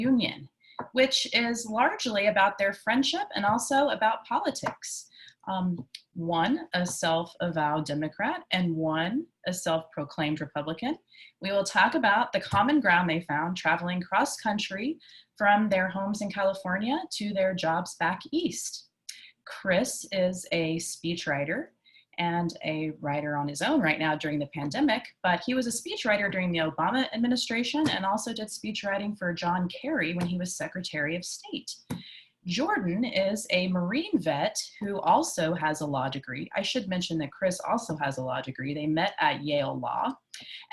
Union, which is largely about their friendship and also about politics. One, a self-avowed Democrat, and one, a self-proclaimed Republican. We will talk about the common ground they found traveling cross-country from their homes in California to their jobs back east. Chris is a speechwriter and a writer on his own right now during the pandemic, but he was a speechwriter during the Obama administration and also did speechwriting for John Kerry when he was Secretary of State. Jordan is a Marine vet who also has a law degree. I should mention that Chris also has a law degree. They met at Yale Law.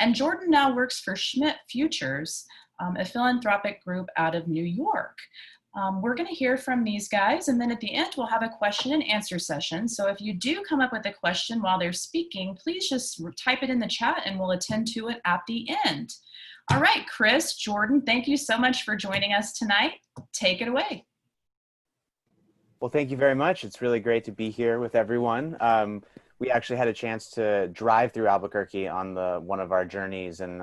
And Jordan now works for Schmidt Futures, a philanthropic group out of New York. We're going to hear from these guys, and then at the end we'll have a question and answer session. So if you do come up with a question while they're speaking, please just type it in the chat and we'll attend to it at the end. All right, Chris, Jordan, thank you so much for joining us tonight. Take it away. Well, thank you very much. It's really great to be here with everyone. We actually had a chance to drive through Albuquerque on one of our journeys, and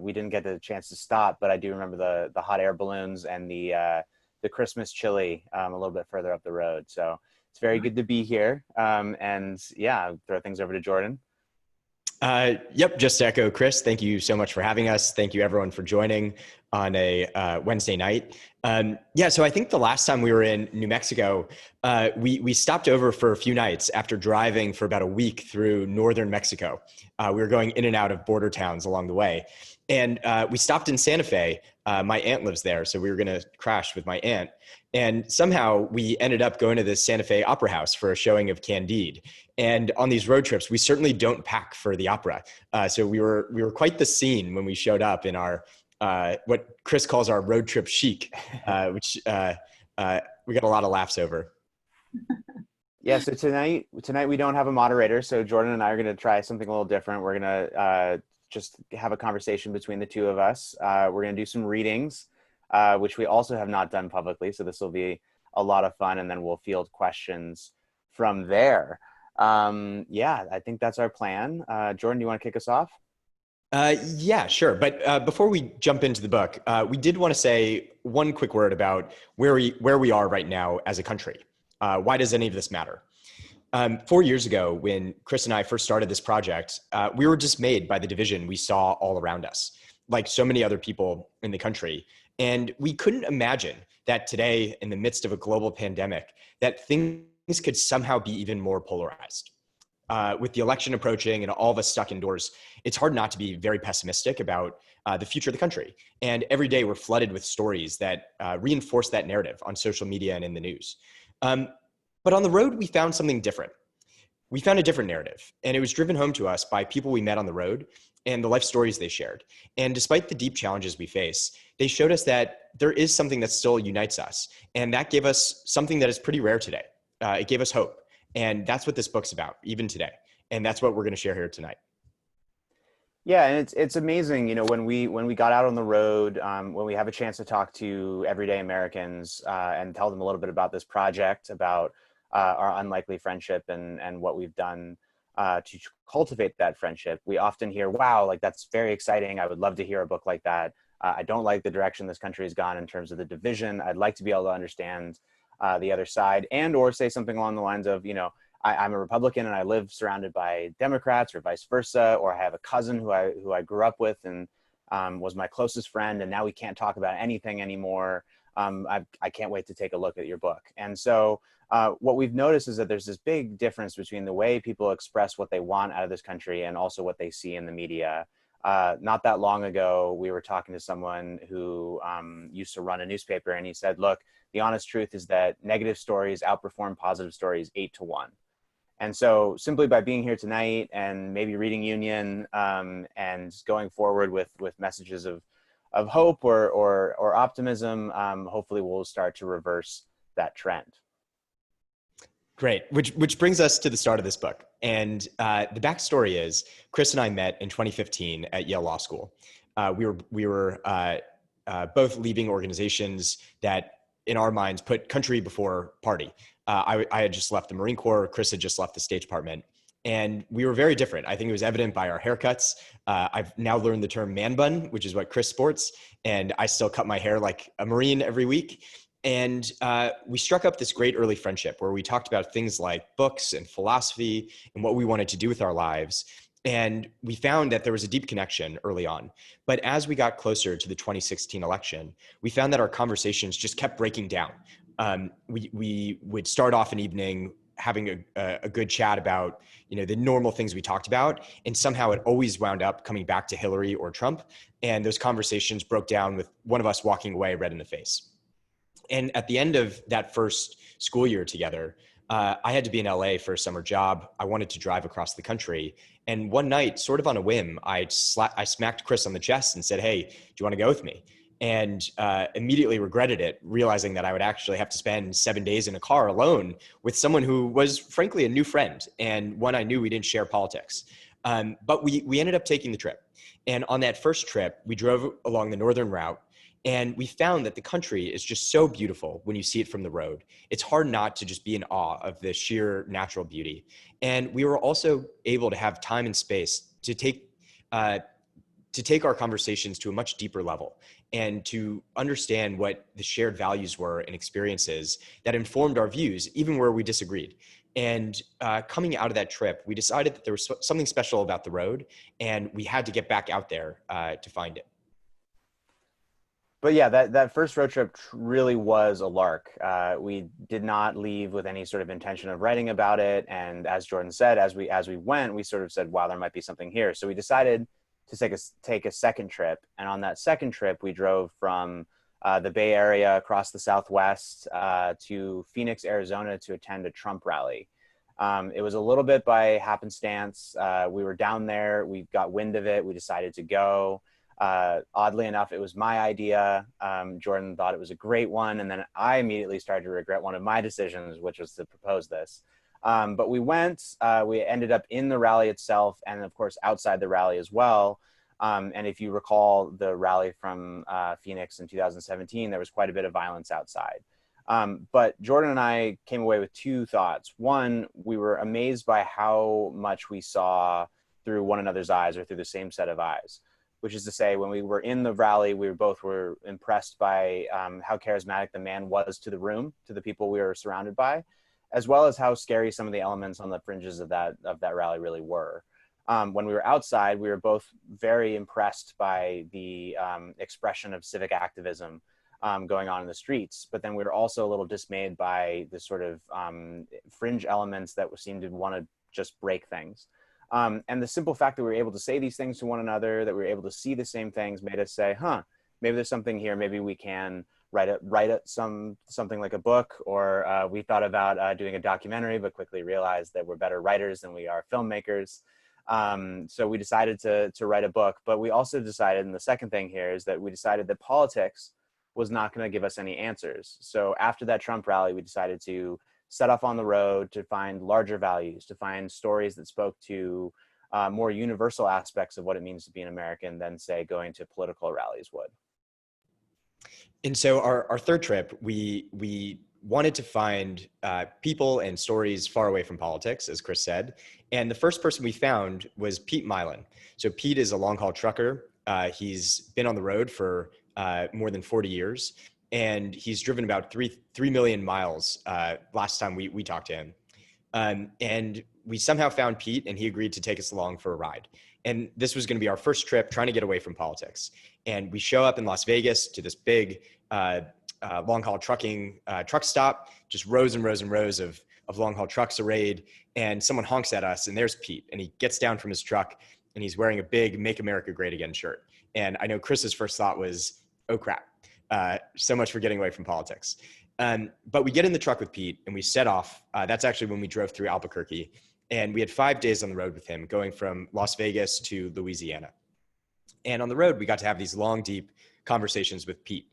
we didn't get the chance to stop, but I do remember the hot air balloons and the Christmas chili a little bit further up the road. So it's very good to be here. And yeah, I'll throw things over to Jordan. Yep, just to echo Chris, thank you so much for having us. Thank you everyone for joining on a Wednesday night. Yeah, so I think the last time we were in New Mexico, we stopped over for a few nights after driving for about a week through northern Mexico. We were going in and out of border towns along the way. And we stopped in Santa Fe. My aunt lives there, so we were going to crash with my aunt. And somehow we ended up going to the Santa Fe Opera House for a showing of Candide. And on these road trips, we certainly don't pack for the opera. So we were quite the scene when we showed up in our what Chris calls our road trip chic, which we got a lot of laughs over. Yeah, so tonight we don't have a moderator, so Jordan and I are going to try something a little different. We're going to just have a conversation between the two of us. We're going to do some readings, which we also have not done publicly, so this will be a lot of fun, and then we'll field questions from there. Yeah, I think that's our plan. Jordan, do you want to kick us off? Yeah, sure. But before we jump into the book, we did want to say one quick word about where we are right now as a country. Why does any of this matter? 4 years ago, when Chris and I first started this project, we were dismayed by the division we saw all around us, like so many other people in the country. And we couldn't imagine that today, in the midst of a global pandemic, that things could somehow be even more polarized. With the election approaching and all of us stuck indoors, it's hard not to be very pessimistic about the future of the country. And every day we're flooded with stories that reinforce that narrative on social media and in the news. But on the road, we found something different. We found a different narrative, and it was driven home to us by people we met on the road and the life stories they shared. And despite the deep challenges we face, they showed us that there is something that still unites us. And that gave us something that is pretty rare today. It gave us hope. And that's what this book's about, even today. And that's what we're going to share here tonight. Yeah, and it's amazing, you know, when we got out on the road, when we have a chance to talk to everyday Americans and tell them a little bit about this project, about our unlikely friendship and what we've done to cultivate that friendship, we often hear, wow, like that's very exciting. I would love to hear a book like that. I don't like the direction this country has gone in terms of the division. I'd like to be able to understand the other side, and or say something along the lines of, you know, I'm a Republican and I live surrounded by Democrats, or vice versa, or I have a cousin who I grew up with and was my closest friend, and now we can't talk about anything anymore. I can't wait to take a look at your book. And so what we've noticed is that there's this big difference between the way people express what they want out of this country and also what they see in the media. Not that long ago, we were talking to someone who used to run a newspaper, and he said, look, the honest truth is that negative stories outperform positive stories 8-1. And so simply by being here tonight and maybe reading Union and going forward with messages of hope or optimism, hopefully we'll start to reverse that trend. Great, which brings us to the start of this book. And the backstory is Chris and I met in 2015 at Yale Law School. We were both leaving organizations that in our minds put country before party. I had just left the Marine Corps. Chris had just left the State Department. And we were very different. I think it was evident by our haircuts. I've now learned the term man bun, which is what Chris sports. And I still cut my hair like a Marine every week. And we struck up this great early friendship where we talked about things like books and philosophy and what we wanted to do with our lives. And we found that there was a deep connection early on. But as we got closer to the 2016 election, we found that our conversations just kept breaking down. We would start off an evening having a good chat about, the normal things we talked about. And somehow it always wound up coming back to Hillary or Trump. And those conversations broke down with one of us walking away red in the face. And at the end of that first school year together, I had to be in LA for a summer job. I wanted to drive across the country. And one night, sort of on a whim, I smacked Chris on the chest and said, "Hey, do you want to go with me?" And immediately regretted it, realizing that I would actually have to spend 7 days in a car alone with someone who was frankly a new friend and one I knew we didn't share politics. But we ended up taking the trip. And on that first trip, we drove along the northern route. And we found that the country is just so beautiful when you see it from the road. It's hard not to just be in awe of the sheer natural beauty. And we were also able to have time and space to take our conversations to a much deeper level and to understand what the shared values were and experiences that informed our views, even where we disagreed. And coming out of that trip, we decided that there was something special about the road, and we had to get back out there to find it. But yeah, that first road trip really was a lark. We did not leave with any sort of intention of writing about it. And as Jordan said, as we went, we sort of said, wow, there might be something here. So we decided to take a second trip. And on that second trip, we drove from the Bay Area across the Southwest to Phoenix, Arizona to attend a Trump rally. It was a little bit by happenstance. We were down there. We got wind of it. We decided to go. Oddly enough, it was my idea. Jordan thought it was a great one. And then I immediately started to regret one of my decisions, which was to propose this. But we went, we ended up in the rally itself and of course outside the rally as well. And if you recall the rally from Phoenix in 2017, there was quite a bit of violence outside. But Jordan and I came away with two thoughts. One, we were amazed by how much we saw through one another's eyes or through the same set of eyes. Which is to say, when we were in the rally, we both were impressed by how charismatic the man was to the room, to the people we were surrounded by, as well as how scary some of the elements on the fringes of that rally really were. When we were outside, we were both very impressed by the expression of civic activism going on in the streets. But then we were also a little dismayed by the sort of fringe elements that seemed to want to just break things. And the simple fact that we were able to say these things to one another, that we were able to see the same things, made us say, maybe there's something here. Maybe we can write something like a book, or we thought about doing a documentary, but quickly realized that we're better writers than we are filmmakers. So we decided to write a book. But we also decided, and the second thing here is that we decided that politics was not going to give us any answers. So after that Trump rally, we decided to set off on the road to find larger values, to find stories that spoke to more universal aspects of what it means to be an American than, say, going to political rallies would. And so our third trip, we wanted to find people and stories far away from politics, as Chris said. And the first person we found was Pete Milan. So Pete is a long-haul trucker. He's been on the road for more than 40 years. And he's driven about 3 million miles last time we talked to him. And we somehow found Pete, and he agreed to take us along for a ride. And this was going to be our first trip trying to get away from politics. And we show up in Las Vegas to this big long-haul truck stop, just rows and rows and rows of long-haul trucks arrayed. And someone honks at us, and there's Pete. And he gets down from his truck, and he's wearing a big Make America Great Again shirt. And I know Chris's first thought was, oh, crap. So much for getting away from politics. But we get in the truck with Pete and we set off. That's actually when we drove through Albuquerque. And we had 5 days on the road with him, going from Las Vegas to Louisiana. And on the road, we got to have these long, deep conversations with Pete,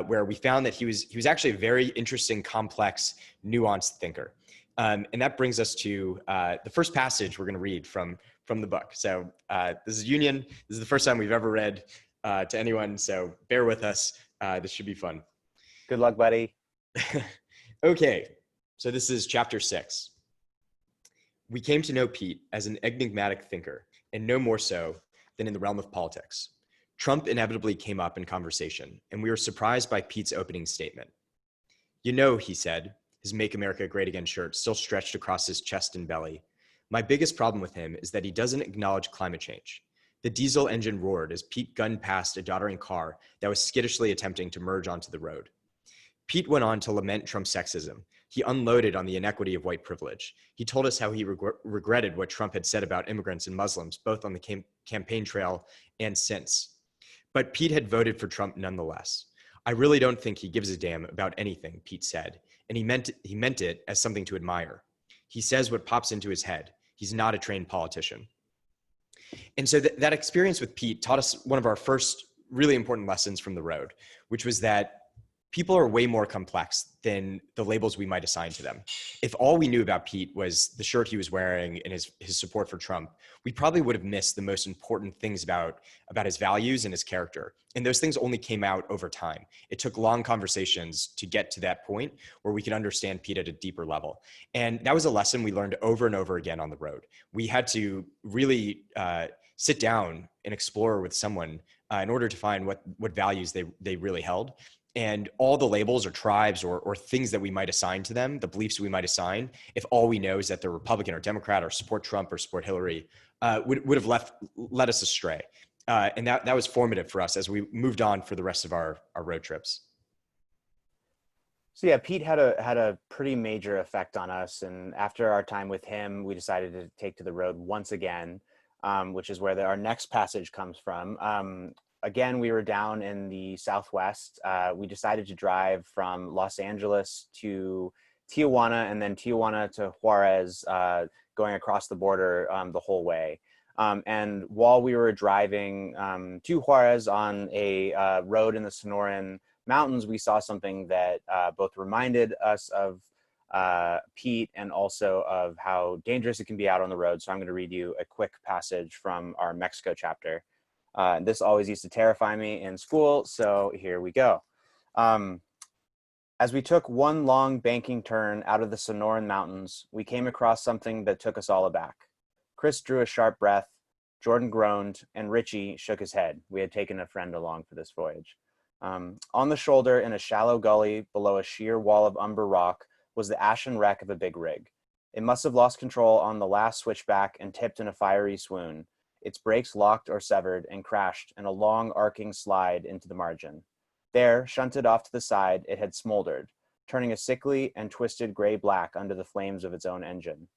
where we found that he was actually a very interesting, complex, nuanced thinker. And that brings us to the first passage we're going to read from the book. So this is Union. This is the first time we've ever read to anyone, so bear with us. This should be fun. Good luck, buddy. Okay, so this is chapter 6. We came to know Pete as an enigmatic thinker, and no more so than in the realm of politics. Trump inevitably came up in conversation, and we were surprised by Pete's opening statement. You know, he said, his Make America Great Again shirt still stretched across his chest and belly. My biggest problem with him is that he doesn't acknowledge climate change. The diesel engine roared as Pete gunned past a doddering car that was skittishly attempting to merge onto the road. Pete went on to lament Trump's sexism. He unloaded on the inequity of white privilege. He told us how he regretted what Trump had said about immigrants and Muslims, both on the campaign trail and since. But Pete had voted for Trump nonetheless. I really don't think he gives a damn about anything, Pete said, and he meant it as something to admire. He says what pops into his head. He's not a trained politician. And so that experience with Pete taught us one of our first really important lessons from the road, which was that people are way more complex than the labels we might assign to them. If all we knew about Pete was the shirt he was wearing and his support for Trump, we probably would have missed the most important things about his values and his character. And those things only came out over time. It took long conversations to get to that point where we could understand Pete at a deeper level. And that was a lesson we learned over and over again on the road. We had to really sit down and explore with someone in order to find what values they really held. And all the labels or tribes or things that we might assign to them, the beliefs we might assign, if all we know is that they're Republican or Democrat or support Trump or support Hillary, would have led us astray. And that was formative for us as we moved on for the rest of our road trips. So yeah, Pete had a pretty major effect on us. And after our time with him, we decided to take to the road once again, which is where our next passage comes from. Again, we were down in the Southwest. We decided to drive from Los Angeles to Tijuana and then Tijuana to Juarez, going across the border the whole way. And while we were driving to Juarez on a road in the Sonoran Mountains, we saw something that both reminded us of Pete and also of how dangerous it can be out on the road. So I'm going to read you a quick passage from our Mexico chapter. This always used to terrify me in school, so here we go. As we took one long banking turn out of the Sonoran Mountains, we came across something that took us all aback. Chris drew a sharp breath, Jordan groaned, and Richie shook his head. We had taken a friend along for this voyage. On the shoulder, in a shallow gully below a sheer wall of umber rock, was the ashen wreck of a big rig. It must have lost control on the last switchback and tipped in a fiery swoon. Its brakes locked or severed and crashed in a long arcing slide into the margin. There, shunted off to the side, it had smoldered, turning a sickly and twisted gray-black under the flames of its own engine.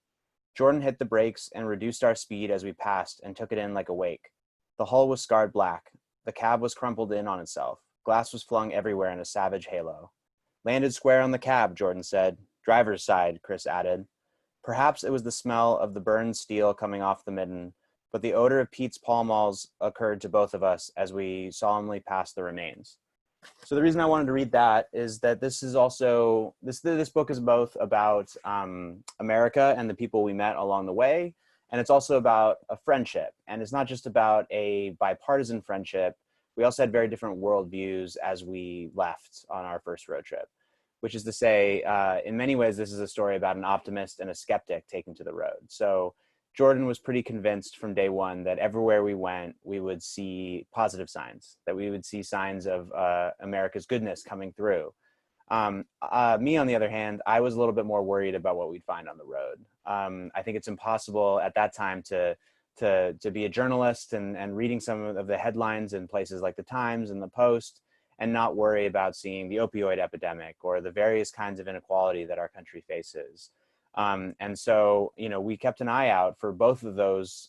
Jordan hit the brakes and reduced our speed as we passed and took it in like a wake. The hull was scarred black. The cab was crumpled in on itself. Glass was flung everywhere in a savage halo. Landed square on the cab, Jordan said. Driver's side, Chris added. Perhaps it was the smell of the burned steel coming off the midden, but the odor of Pete's Pall Malls occurred to both of us as we solemnly passed the remains. So the reason I wanted to read that is that this is also, this book is both about America and the people we met along the way, and it's also about a friendship. And it's not just about a bipartisan friendship. We also had very different worldviews as we left on our first road trip, which is to say, in many ways, this is a story about an optimist and a skeptic taken to the road. So Jordan was pretty convinced from day one that everywhere we went, we would see positive signs, that we would see signs of America's goodness coming through. Me, on the other hand, I was a little bit more worried about what we'd find on the road. I think it's impossible at that time to be a journalist and reading some of the headlines in places like the Times and the Post and not worry about seeing the opioid epidemic or the various kinds of inequality that our country faces. And so, you know, we kept an eye out for both of those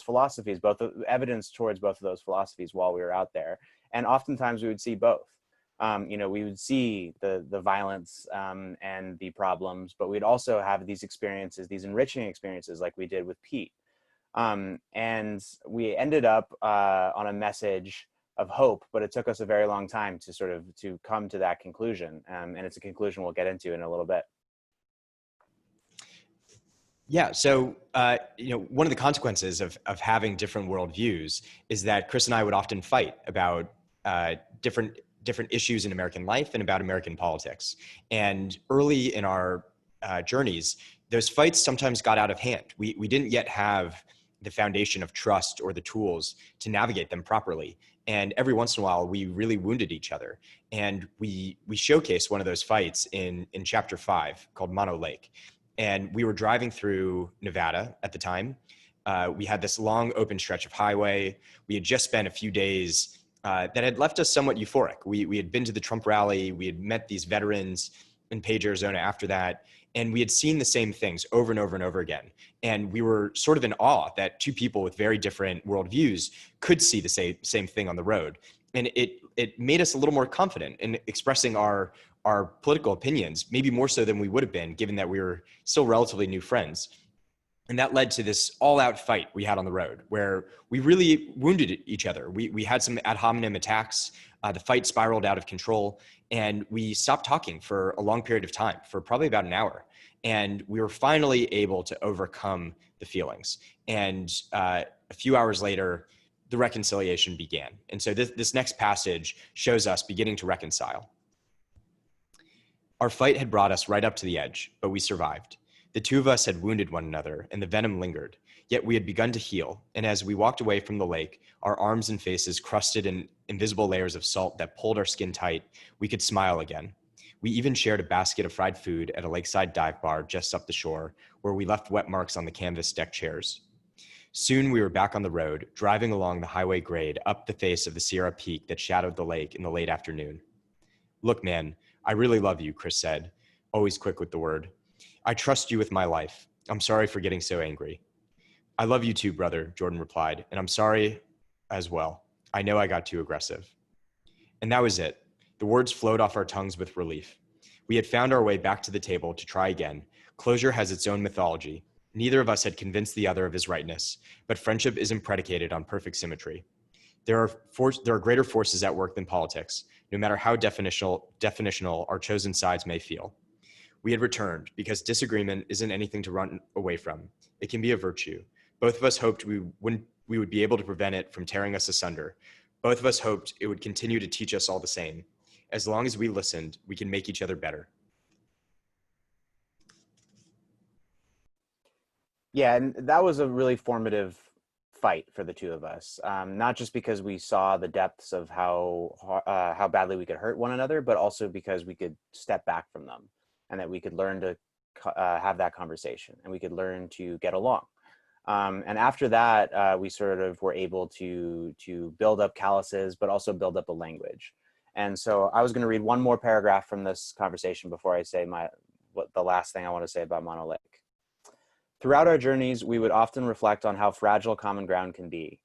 philosophies, both the evidence towards both of those philosophies while we were out there. And oftentimes we would see both. You know, we would see the violence and the problems, but we'd also have these experiences, these enriching experiences like we did with Pete. And we ended up on a message of hope, but it took us a very long time to come to that conclusion. And it's a conclusion we'll get into in a little bit. Yeah. So, you know, one of the consequences of having different worldviews is that Chris and I would often fight about different issues in American life and about American politics. And early in our journeys, those fights sometimes got out of hand. We didn't yet have the foundation of trust or the tools to navigate them properly. And every once in a while, we really wounded each other. And we showcased one of those fights in chapter 5 called Mono Lake. And we were driving through Nevada at the time. We had this long open stretch of highway. We had just spent a few days that had left us somewhat euphoric. We had been to the Trump rally. We had met these veterans in Page, Arizona after that. And we had seen the same things over and over and over again. And we were sort of in awe that two people with very different worldviews could see the same thing on the road. And it made us a little more confident in expressing our political opinions, maybe more so than we would have been, given that we were still relatively new friends. And that led to this all-out fight we had on the road where we really wounded each other. We had some ad hominem attacks. The fight spiraled out of control, and we stopped talking for a long period of time, for probably about an hour. And we were finally able to overcome the feelings. And a few hours later, the reconciliation began. And so this next passage shows us beginning to reconcile. Our fight had brought us right up to the edge, but we survived. The two of us had wounded one another, and the venom lingered, yet we had begun to heal, and as we walked away from the lake, our arms and faces crusted in invisible layers of salt that pulled our skin tight, we could smile again. We even shared a basket of fried food at a lakeside dive bar just up the shore, where we left wet marks on the canvas deck chairs. Soon we were back on the road, driving along the highway grade up the face of the Sierra Peak that shadowed the lake in the late afternoon. "Look, man, I really love you," Chris said, always quick with the word. "I trust you with my life. I'm sorry for getting so angry." "I love you too, brother," Jordan replied, "and I'm sorry as well. I know I got too aggressive." And that was it. The words flowed off our tongues with relief. We had found our way back to the table to try again. Closure has its own mythology. Neither of us had convinced the other of his rightness, but friendship isn't predicated on perfect symmetry. There are greater forces at work than politics, no matter how definitional our chosen sides may feel. We had returned because disagreement isn't anything to run away from. It can be a virtue. Both of us hoped we would be able to prevent it from tearing us asunder. Both of us hoped it would continue to teach us all the same. As long as we listened, we can make each other better. Yeah, and that was a really formative fight for the two of us. Not just because we saw the depths of how badly we could hurt one another, but also because we could step back from them, and that we could learn to have that conversation, and we could learn to get along. And after that, we sort of were able to build up calluses, but also build up a language. And so I was going to read one more paragraph from this conversation before I say the last thing I want to say about Mono Lake. Throughout our journeys, we would often reflect on how fragile common ground can be.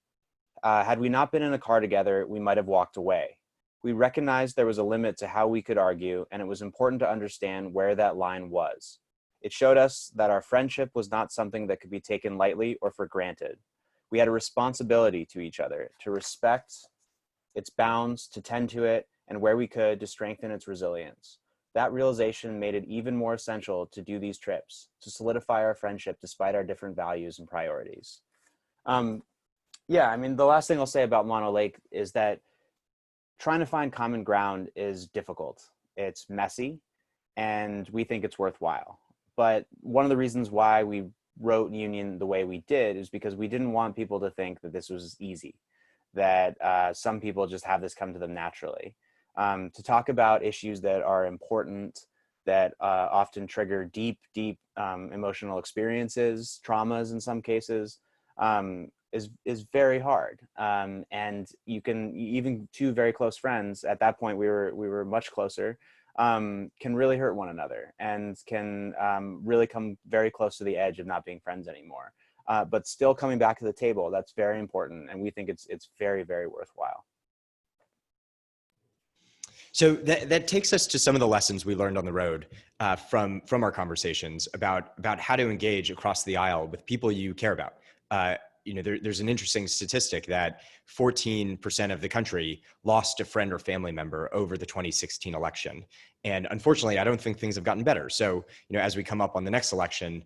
Had we not been in a car together, we might have walked away. We recognized there was a limit to how we could argue, and it was important to understand where that line was. It showed us that our friendship was not something that could be taken lightly or for granted. We had a responsibility to each other, to respect its bounds, to tend to it, and where we could, to strengthen its resilience. That realization made it even more essential to do these trips, to solidify our friendship despite our different values and priorities. Yeah, I mean, the last thing I'll say about Mono Lake is that trying to find common ground is difficult. It's messy, and we think it's worthwhile. But one of the reasons why we wrote Union the way we did is because we didn't want people to think that this was easy, that some people just have this come to them naturally. To talk about issues that are important, that often trigger deep emotional experiences, traumas in some cases, is very hard. And you can, even two very close friends, at that point we were much closer, can really hurt one another and can really come very close to the edge of not being friends anymore. But still coming back to the table, that's very important. And we think it's very, very worthwhile. So that takes us to some of the lessons we learned on the road from our conversations about how to engage across the aisle with people you care about. There's an interesting statistic that 14% of the country lost a friend or family member over the 2016 election. And unfortunately, I don't think things have gotten better. So, as we come up on the next election,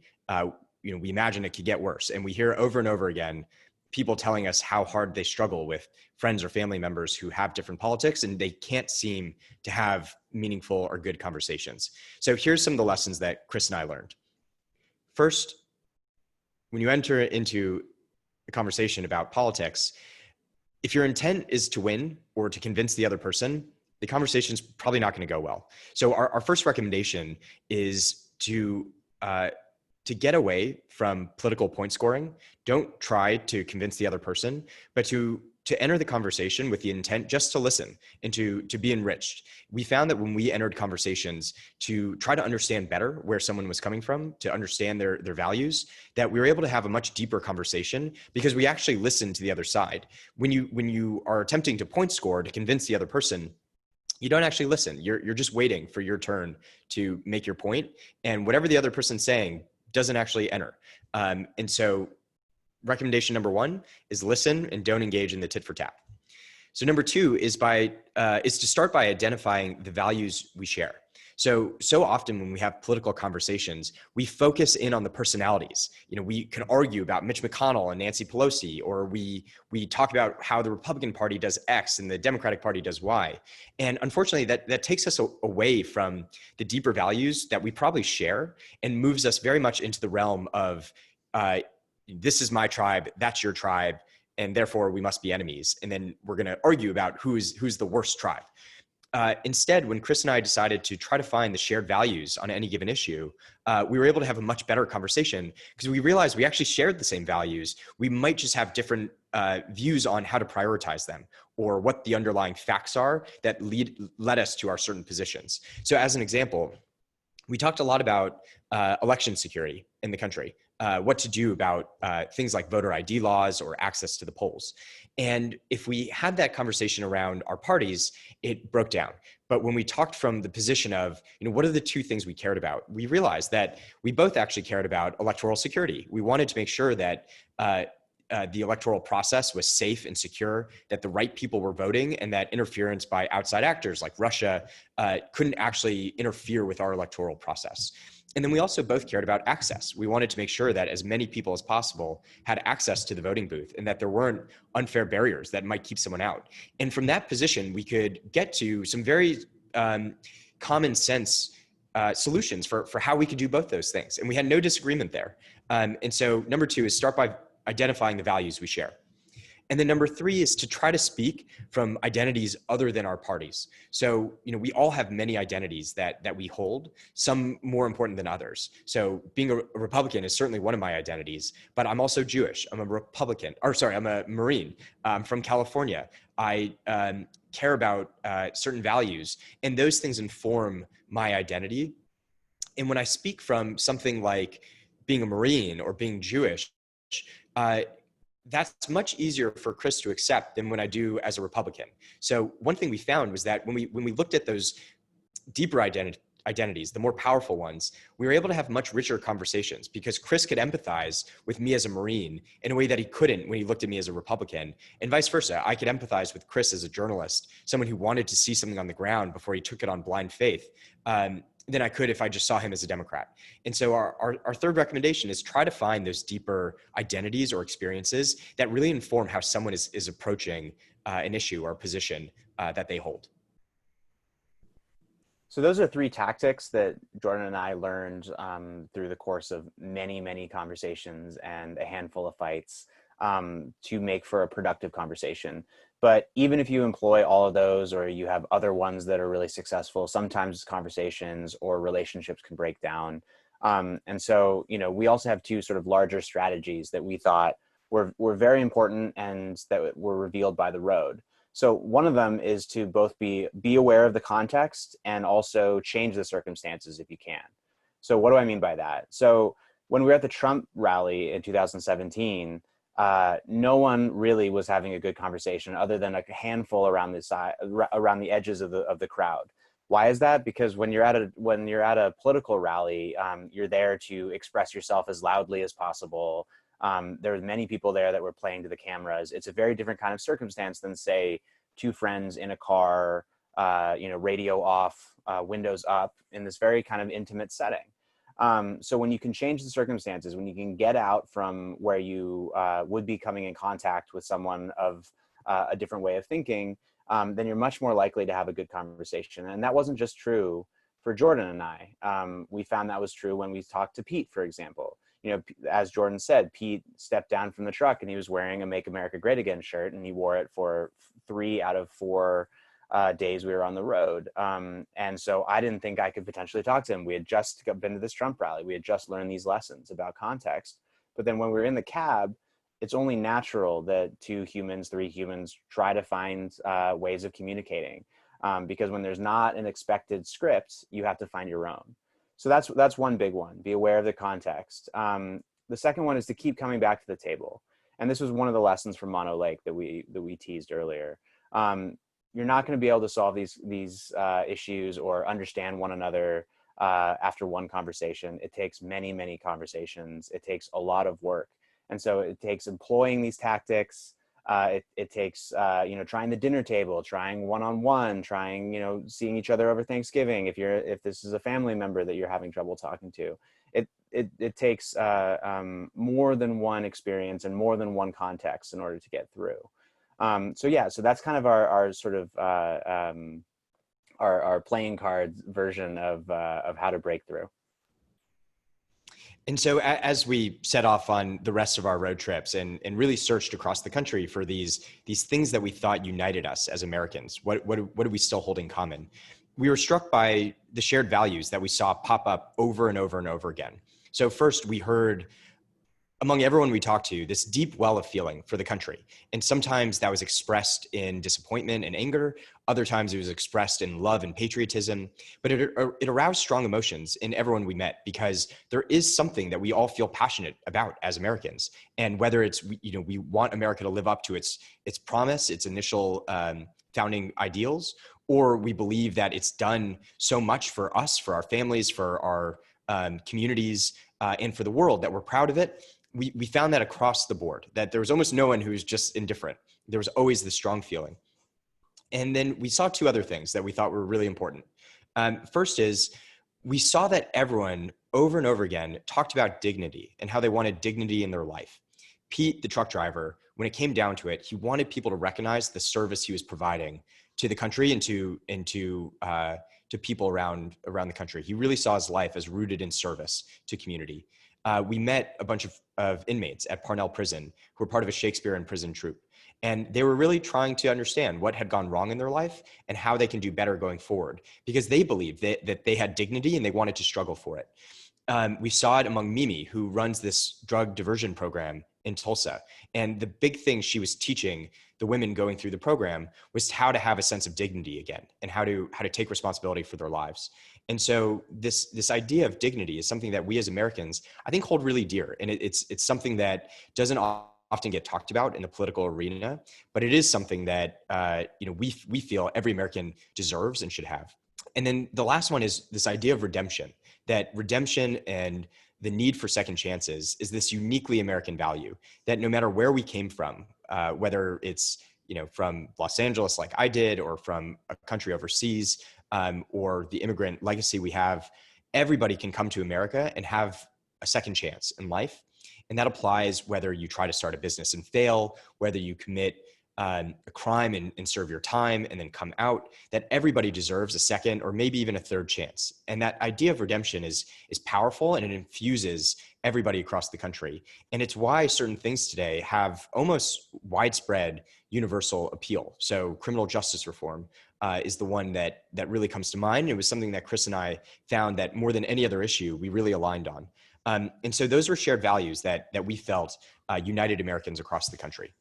we imagine it could get worse. And we hear over and over again people telling us how hard they struggle with friends or family members who have different politics, and they can't seem to have meaningful or good conversations. So here's some of the lessons that Chris and I learned. First, when you enter into a conversation about politics, if your intent is to win or to convince the other person, the conversation's probably not going to go well. So our first recommendation is to get away from political point scoring. Don't try to convince the other person, but to enter the conversation with the intent just to listen and to be enriched. We found that when we entered conversations to try to understand better where someone was coming from, to understand their values, that we were able to have a much deeper conversation because we actually listened to the other side. When you are attempting to point score to convince the other person, you don't actually listen. You're just waiting for your turn to make your point, and whatever the other person's saying doesn't actually enter. And so recommendation number one is listen and don't engage in the tit for tat. So number two is to start by identifying the values we share. So often when we have political conversations, we focus in on the personalities. We can argue about Mitch McConnell and Nancy Pelosi, or we talk about how the Republican Party does X and the Democratic Party does Y. And unfortunately, that takes us away from the deeper values that we probably share and moves us very much into the realm of this is my tribe, that's your tribe, and therefore we must be enemies. And then we're going to argue about who's the worst tribe. Instead, when Chris and I decided to try to find the shared values on any given issue, we were able to have a much better conversation because we realized we actually shared the same values. We might just have different views on how to prioritize them or what the underlying facts are that led us to our certain positions. So as an example, we talked a lot about election security in the country, what to do about things like voter ID laws or access to the polls. And if we had that conversation around our parties, it broke down. But when we talked from the position of, what are the two things we cared about, we realized that we both actually cared about electoral security. We wanted to make sure that the electoral process was safe and secure, that the right people were voting, and that interference by outside actors like Russia couldn't actually interfere with our electoral process. And then we also both cared about access. We wanted to make sure that as many people as possible had access to the voting booth and that there weren't unfair barriers that might keep someone out. And from that position, we could get to some very common sense solutions for how we could do both those things. And we had no disagreement there. And so number two is start by identifying the values we share. And then number three is to try to speak from identities other than our parties. So, we all have many identities that we hold, some more important than others. So being a Republican is certainly one of my identities, but I'm also Jewish. I'm a Marine. I'm from California. I care about certain values, and those things inform my identity. And when I speak from something like being a Marine or being Jewish, that's much easier for Chris to accept than when I do as a Republican. So one thing we found was that when we looked at those deeper identities, the more powerful ones, we were able to have much richer conversations because Chris could empathize with me as a Marine in a way that he couldn't when he looked at me as a Republican, and vice versa. I could empathize with Chris as a journalist, someone who wanted to see something on the ground before he took it on blind faith, than I could if I just saw him as a Democrat. And so our third recommendation is try to find those deeper identities or experiences that really inform how someone is approaching an issue or a position that they hold. So those are three tactics that Jordan and I learned through the course of many, many conversations and a handful of fights to make for a productive conversation. But even if you employ all of those, or you have other ones that are really successful, sometimes conversations or relationships can break down. And so, we also have two sort of larger strategies that we thought were very important and that were revealed by the road. So one of them is to both be aware of the context and also change the circumstances if you can. So what do I mean by that? So when we were at the Trump rally in 2017, no one really was having a good conversation other than a handful around the edges of the crowd. Why is that? Because when you're at a political rally, you're there to express yourself as loudly as possible. There were many people there that were playing to the cameras. It's a very different kind of circumstance than, say, two friends in a car, radio off, windows up, in this very kind of intimate setting. So when you can change the circumstances, when you can get out from where you would be coming in contact with someone of a different way of thinking, then you're much more likely to have a good conversation. And that wasn't just true for Jordan and I. We found that was true when we talked to Pete, for example. As Jordan said, Pete stepped down from the truck and he was wearing a Make America Great Again shirt, and he wore it for 3 out of 4 days we were on the road. And so I didn't think I could potentially talk to him. We had just been to this Trump rally. We had just learned these lessons about context. But then when we were in the cab, it's only natural that 2 humans, 3 humans try to find ways of communicating. Because when there's not an expected script, you have to find your own. So that's one big one. Be aware of the context. The second one is to keep coming back to the table. And this was one of the lessons from Mono Lake that we teased earlier. You're not going to be able to solve these issues or understand one another after one conversation. It takes many, many conversations. It takes a lot of work. And so it takes employing these tactics. It takes, trying the dinner table, trying one-on-one, trying, seeing each other over Thanksgiving. If this is a family member that you're having trouble talking to, it takes more than one experience and more than one context in order to get through. So that's kind of our sort of our playing cards version of how to break through. And so as we set off on the rest of our road trips and really searched across the country for these things that we thought united us as Americans, what do we still hold in common? We were struck by the shared values that we saw pop up over and over and over again. So first, we heard among everyone we talked to this deep well of feeling for the country. And sometimes that was expressed in disappointment and anger. Other times it was expressed in love and patriotism. But it aroused strong emotions in everyone we met, because there is something that we all feel passionate about as Americans. And whether it's, we want America to live up to its promise, its initial founding ideals, or we believe that it's done so much for us, for our families, for our communities, and for the world, that we're proud of it. We found that across the board, that there was almost no one who was just indifferent. There was always this strong feeling. And then we saw 2 other things that we thought were really important. First is, we saw that everyone over and over again talked about dignity and how they wanted dignity in their life. Pete, the truck driver, when it came down to it, he wanted people to recognize the service he was providing to the country and to people around the country. He really saw his life as rooted in service to community. We met a bunch of inmates at Parnell Prison who were part of a Shakespeare in prison troupe. And they were really trying to understand what had gone wrong in their life and how they can do better going forward, because they believed that they had dignity and they wanted to struggle for it. We saw it among Mimi, who runs this drug diversion program in Tulsa. And the big thing she was teaching the women going through the program was how to have a sense of dignity again, and how to take responsibility for their lives. And so this idea of dignity is something that we as Americans, I think, hold really dear. And it's something that doesn't often get talked about in the political arena, but it is something that we feel every American deserves and should have. And then the last one is this idea of redemption, that redemption and the need for second chances is this uniquely American value, that no matter where we came from, whether it's from Los Angeles like I did, or from a country overseas, or the immigrant legacy we have, everybody can come to America and have a second chance in life. And that applies whether you try to start a business and fail, whether you commit a crime and serve your time and then come out, that everybody deserves a second or maybe even a third chance. And that idea of redemption is powerful, and it infuses everybody across the country. And it's why certain things today have almost widespread universal appeal. So criminal justice reform is the one that really comes to mind. It was something that Chris and I found that more than any other issue, we really aligned on. And so those were shared values that we felt united Americans across the country.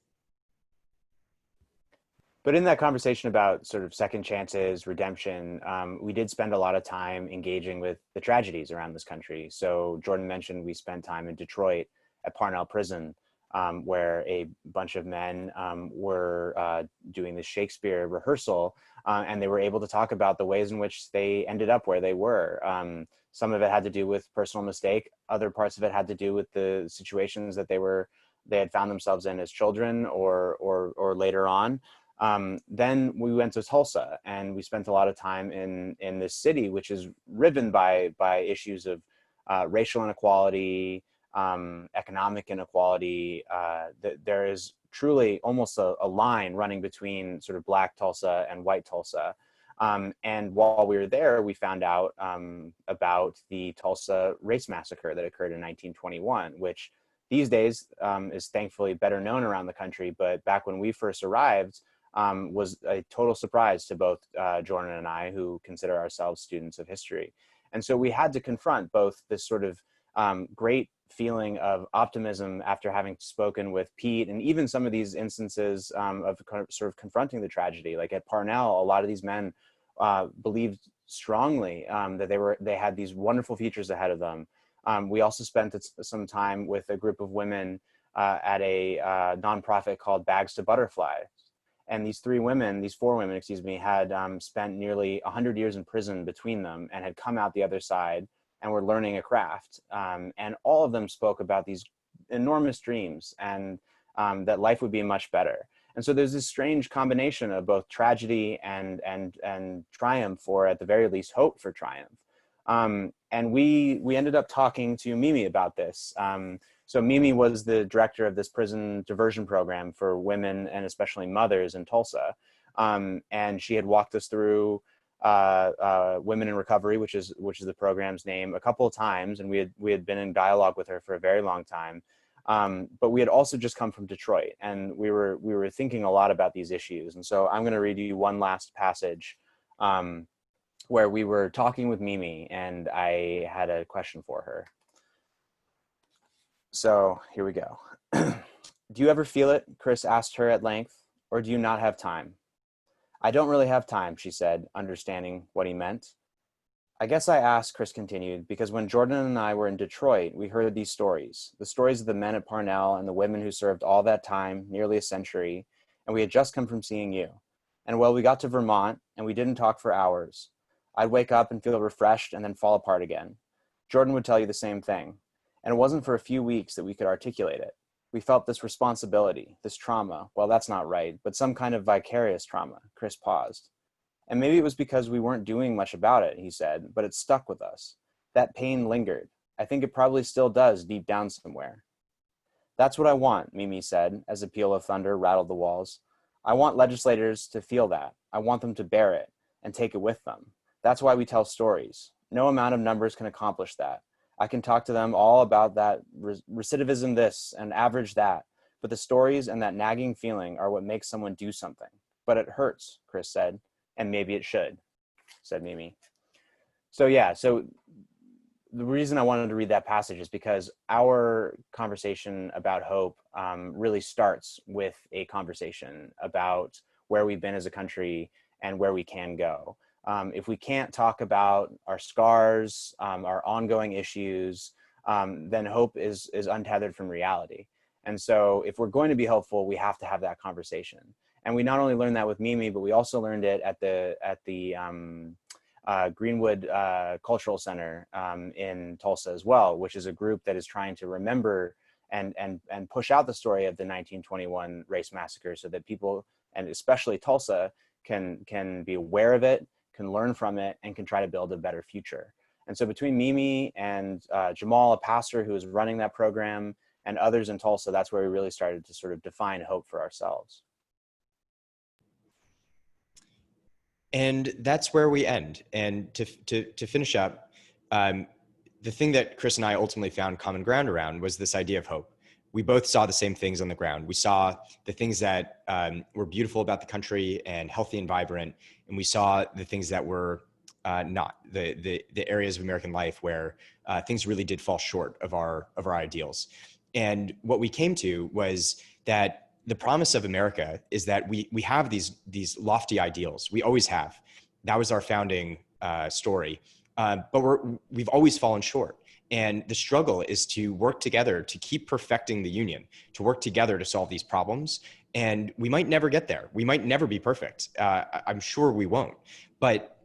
But in that conversation about sort of second chances, redemption, we did spend a lot of time engaging with the tragedies around this country. So Jordan mentioned we spent time in Detroit at Parnell Prison, where a bunch of men were doing the Shakespeare rehearsal, and they were able to talk about the ways in which they ended up where they were. Some of it had to do with personal mistake. Other parts of it had to do with the situations that they had found themselves in as children or later on. Then we went to Tulsa, and we spent a lot of time in this city, which is riven by issues of racial inequality, economic inequality. There is truly almost a line running between sort of Black Tulsa and white Tulsa. And while we were there, we found out about the Tulsa race massacre that occurred in 1921, which these days is thankfully better known around the country. But back when we first arrived, was a total surprise to both Jordan and I, who consider ourselves students of history. And so we had to confront both this sort of great feeling of optimism after having spoken with Pete, and even some of these instances of sort of confronting the tragedy. Like at Parnell, a lot of these men believed strongly that they had these wonderful futures ahead of them. We also spent some time with a group of women at a nonprofit called Bags to Butterfly. And these four women, had spent nearly 100 years in prison between them and had come out the other side and were learning a craft. And all of them spoke about these enormous dreams and that life would be much better. And so there's this strange combination of both tragedy and triumph, or at the very least, hope for triumph. And we ended up talking to Mimi about this. So Mimi was the director of this prison diversion program for women and especially mothers in Tulsa. And she had walked us through Women in Recovery, which is the program's name, a couple of times. And we had been in dialogue with her for a very long time. But we had also just come from Detroit, and we were thinking a lot about these issues. And so I'm going to read you one last passage where we were talking with Mimi, and I had a question for her. So here we go. Do you ever feel it? Chris asked her at length, or do you not have time? I don't really have time, she said, understanding what he meant. I guess I asked, Chris continued, because when Jordan and I were in Detroit, we heard these stories, the stories of the men at Parnell and the women who served all that time, nearly a century, and we had just come from seeing you. And well, we got to Vermont, and we didn't talk for hours. I'd wake up and feel refreshed and then fall apart again. Jordan would tell you the same thing. And it wasn't for a few weeks that we could articulate it. We felt this responsibility, this trauma. Well, that's not right, but some kind of vicarious trauma. Chris paused. And maybe it was because we weren't doing much about it, he said, but it stuck with us. That pain lingered. I think it probably still does deep down somewhere. That's what I want, Mimi said, as a peal of thunder rattled the walls. I want legislators to feel that. I want them to bear it and take it with them. That's why we tell stories. No amount of numbers can accomplish that. I can talk to them all about that recidivism this and average that, but the stories and that nagging feeling are what makes someone do something. But it hurts, Chris said, and maybe it should, said Mimi. So yeah, so the reason I wanted to read that passage is because our conversation about hope really starts with a conversation about where we've been as a country and where we can go. If we can't talk about our scars, our ongoing issues, then hope is untethered from reality. And so if we're going to be hopeful, we have to have that conversation. And we not only learned that with Mimi, but we also learned it at the Greenwood Cultural Center in Tulsa as well, which is a group that is trying to remember and push out the story of the 1921 race massacre so that people, and especially Tulsa, can be aware of it, can learn from it, and can try to build a better future. And so between Mimi and Jamal, a pastor who is running that program, and others in Tulsa, that's where we really started to sort of define hope for ourselves. And that's where we end. And to finish up, the thing that Chris and I ultimately found common ground around was this idea of hope. We both saw the same things on the ground. We saw the things that were beautiful about the country and healthy and vibrant, and we saw the things that were not, the areas of American life where things really did fall short of our ideals. And what we came to was that the promise of America is that we have these lofty ideals. We always have. That was our founding story. But we've always fallen short. And the struggle is to work together to keep perfecting the union, to work together to solve these problems. And we might never get there. We might never be perfect. I'm sure we won't. But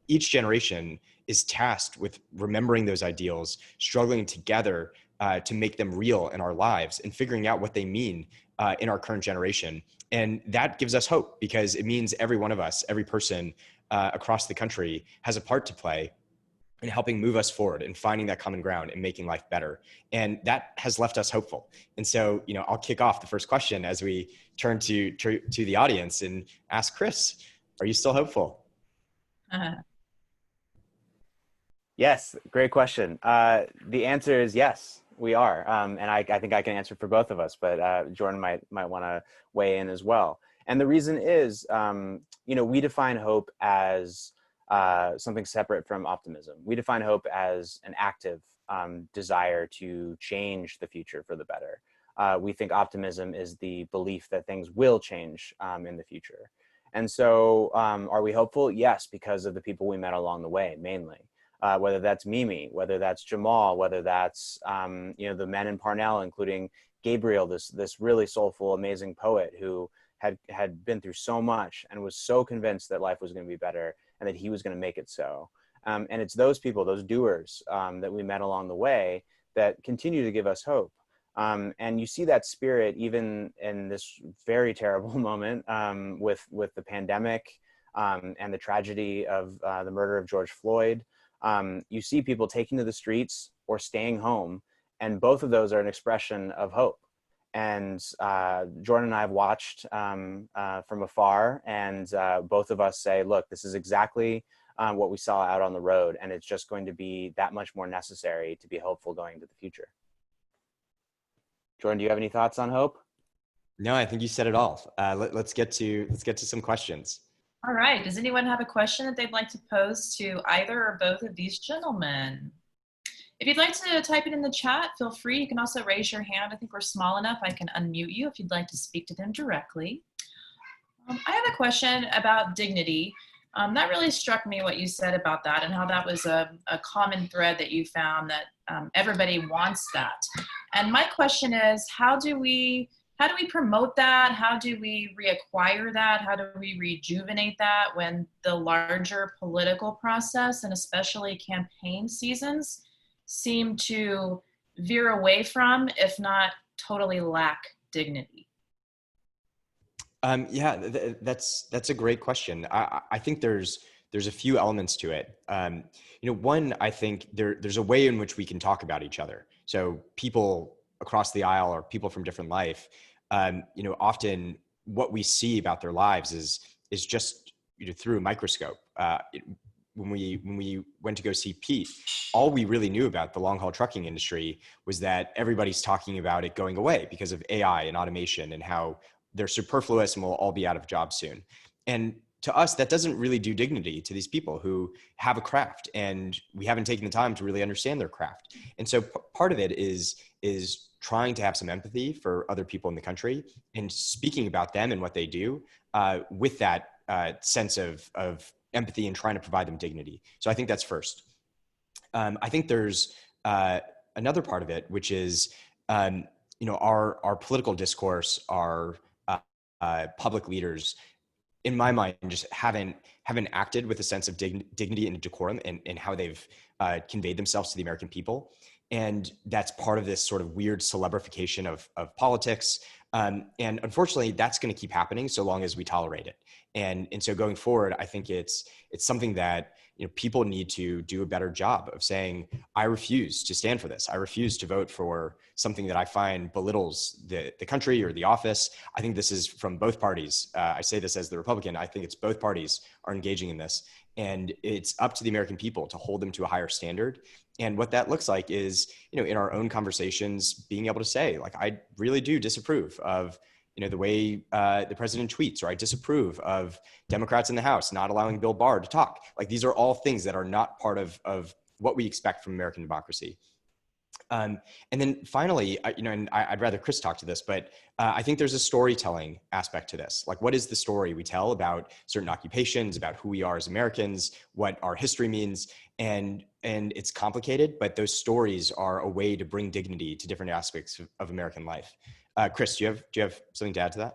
each generation is tasked with remembering those ideals, struggling together to make them real in our lives, and figuring out what they mean in our current generation. And that gives us hope, because it means every one of us, every person across the country has a part to play in helping move us forward and finding that common ground and making life better. And that has left us hopeful. And so, I'll kick off the first question as we turn to the audience and ask Chris, are you still hopeful? Yes, great question. The answer is yes, we are, and I think I can answer for both of us, but Jordan might want to weigh in as well. And the reason is, we define hope as something separate from optimism. We define hope as an active desire to change the future for the better. We think optimism is the belief that things will change in the future. And so, are we hopeful? Yes, because of the people we met along the way, mainly. Whether that's Mimi, whether that's Jamal, whether that's the men in Parnell, including Gabriel, this really soulful, amazing poet who had been through so much and was so convinced that life was going to be better and that he was going to make it so. And it's those people, those doers that we met along the way that continue to give us hope. And you see that spirit even in this very terrible moment with the pandemic and the tragedy of the murder of George Floyd. You see people taking to the streets or staying home, and both of those are an expression of hope. And Jordan and I have watched from afar, and both of us say, look, this is exactly what we saw out on the road, and it's just going to be that much more necessary to be hopeful going into the future. Jordan, do you have any thoughts on hope? No, I think you said it all. Let's get to some questions. All right. Does anyone have a question that they'd like to pose to either or both of these gentlemen? If you'd like to type it in the chat, feel free. You can also raise your hand. I think we're small enough. I can unmute you if you'd like to speak to them directly. I have a question about dignity. That really struck me what you said about that and how that was a common thread that you found, that everybody wants that. And my question is, how do we promote that? How do we reacquire that? How do we rejuvenate that when the larger political process and especially campaign seasons seem to veer away from, if not totally lack, dignity? Yeah, that's a great question. I think there's a few elements to it. One, I think there's a way in which we can talk about each other. So people across the aisle or people from different life, often what we see about their lives is just through a microscope. When we went to go see Pete, all we really knew about the long haul trucking industry was that everybody's talking about it going away because of AI and automation and how they're superfluous and we'll all be out of jobs soon. And to us, that doesn't really do dignity to these people who have a craft, and we haven't taken the time to really understand their craft. And so part of it is trying to have some empathy for other people in the country and speaking about them and what they do with that sense of empathy and trying to provide them dignity. So I think that's first. I think there's another part of it, which is our political discourse, our public leaders, in my mind, just haven't acted with a sense of dignity and decorum in how they've conveyed themselves to the American people. And that's part of this sort of weird celebrification of politics. And unfortunately, that's going to keep happening so long as we tolerate it. And so going forward, I think it's something that people need to do a better job of saying, I refuse to stand for this. I refuse to vote for something that I find belittles the country or the office. I think this is from both parties. I say this as the Republican. I think it's both parties are engaging in this. And it's up to the American people to hold them to a higher standard. And what that looks like is, in our own conversations, being able to say, like, I really do disapprove of the way the president tweets, or I disapprove of Democrats in the House not allowing Bill Barr to talk. Like, these are all things that are not part of what we expect from American democracy. And then finally, and I'd rather Chris talk to this, but I think there's a storytelling aspect to this. Like, what is the story we tell about certain occupations, about who we are as Americans, what our history means? And it's complicated, but those stories are a way to bring dignity to different aspects of American life. Chris, do you have something to add to that?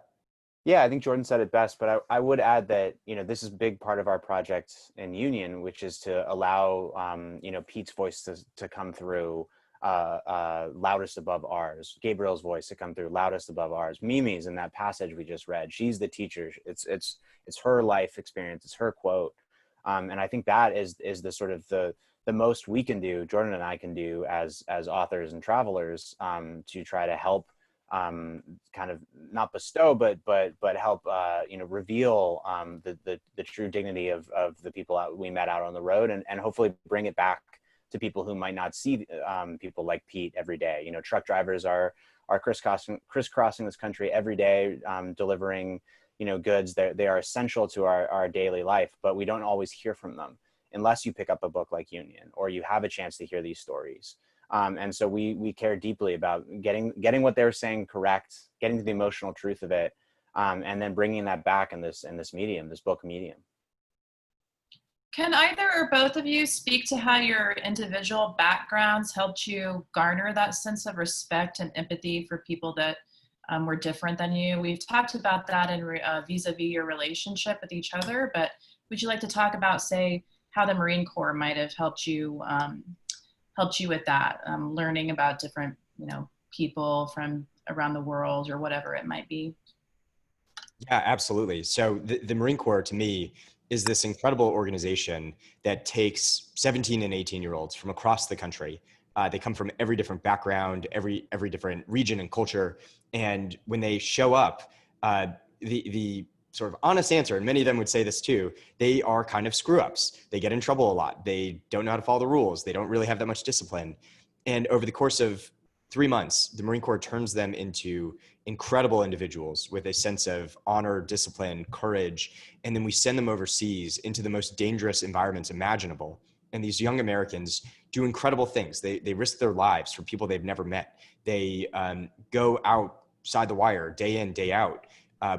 Yeah, I think Jordan said it best, but I would add that, this is a big part of our project in Union, which is to allow, Pete's voice to come through loudest above ours, Gabriel's voice to come through loudest above ours, Mimi's in that passage we just read. She's the teacher. It's her life experience. It's her quote. And I think that is the sort of the most we can do, Jordan and I can do as authors and travelers, to try to help kind of not bestow, but help reveal the true dignity of the people we met out on the road, and hopefully bring it back to people who might not see people like Pete every day. You know, truck drivers are crisscrossing this country every day, delivering goods. They are essential to our daily life, but we don't always hear from them unless you pick up a book like Union or you have a chance to hear these stories. And so we care deeply about getting what they're saying correct, getting to the emotional truth of it, and then bringing that back in this medium, this book medium. Can either or both of you speak to how your individual backgrounds helped you garner that sense of respect and empathy for people that were different than you? We've talked about that in vis-a-vis your relationship with each other, but would you like to talk about, say, how the Marine Corps might have helped you with that, learning about different, people from around the world or whatever it might be? Yeah, absolutely. So the Marine Corps, to me, is this incredible organization that takes 17 and 18-year-olds from across the country. They come from every different background, every different region and culture. And when they show up, the sort of honest answer, and many of them would say this too, they are kind of screw ups. They get in trouble a lot. They don't know how to follow the rules. They don't really have that much discipline. And over the course of 3 months, the Marine Corps turns them into incredible individuals with a sense of honor, discipline, courage. And then we send them overseas into the most dangerous environments imaginable. And these young Americans do incredible things. They risk their lives for people they've never met. They go outside the wire day in, day out,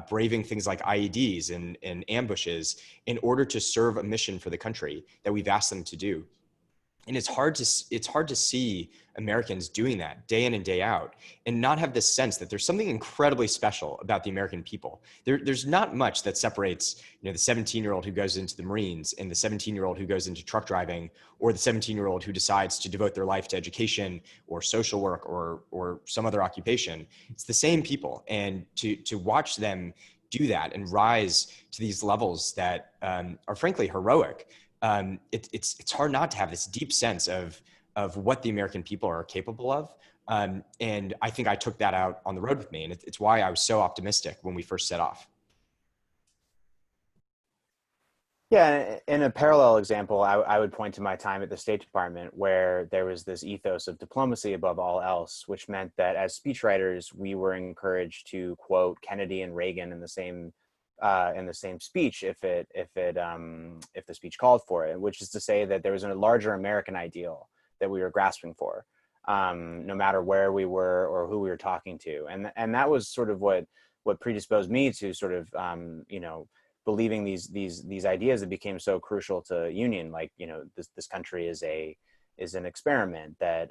braving things like IEDs and ambushes in order to serve a mission for the country that we've asked them to do. And it's hard to see Americans doing that day in and day out and not have this sense that there's something incredibly special about the American people. There's not much that separates, the 17-year-old who goes into the Marines and the 17-year-old who goes into truck driving, or the 17-year-old who decides to devote their life to education or social work or some other occupation. It's the same people. And to watch them do that and rise to these levels that are frankly heroic, it's hard not to have this deep sense of what the American people are capable of. And I think I took that out on the road with me. And it's why I was so optimistic when we first set off. Yeah, in a parallel example, I would point to my time at the State Department, where there was this ethos of diplomacy above all else, which meant that as speechwriters, we were encouraged to quote Kennedy and Reagan in the same speech if the speech called for it, which is to say that there was a larger American ideal that we were grasping for, no matter where we were or who we were talking to, and that was sort of what predisposed me to sort of believing these ideas that became so crucial to Union, like this country is an experiment, that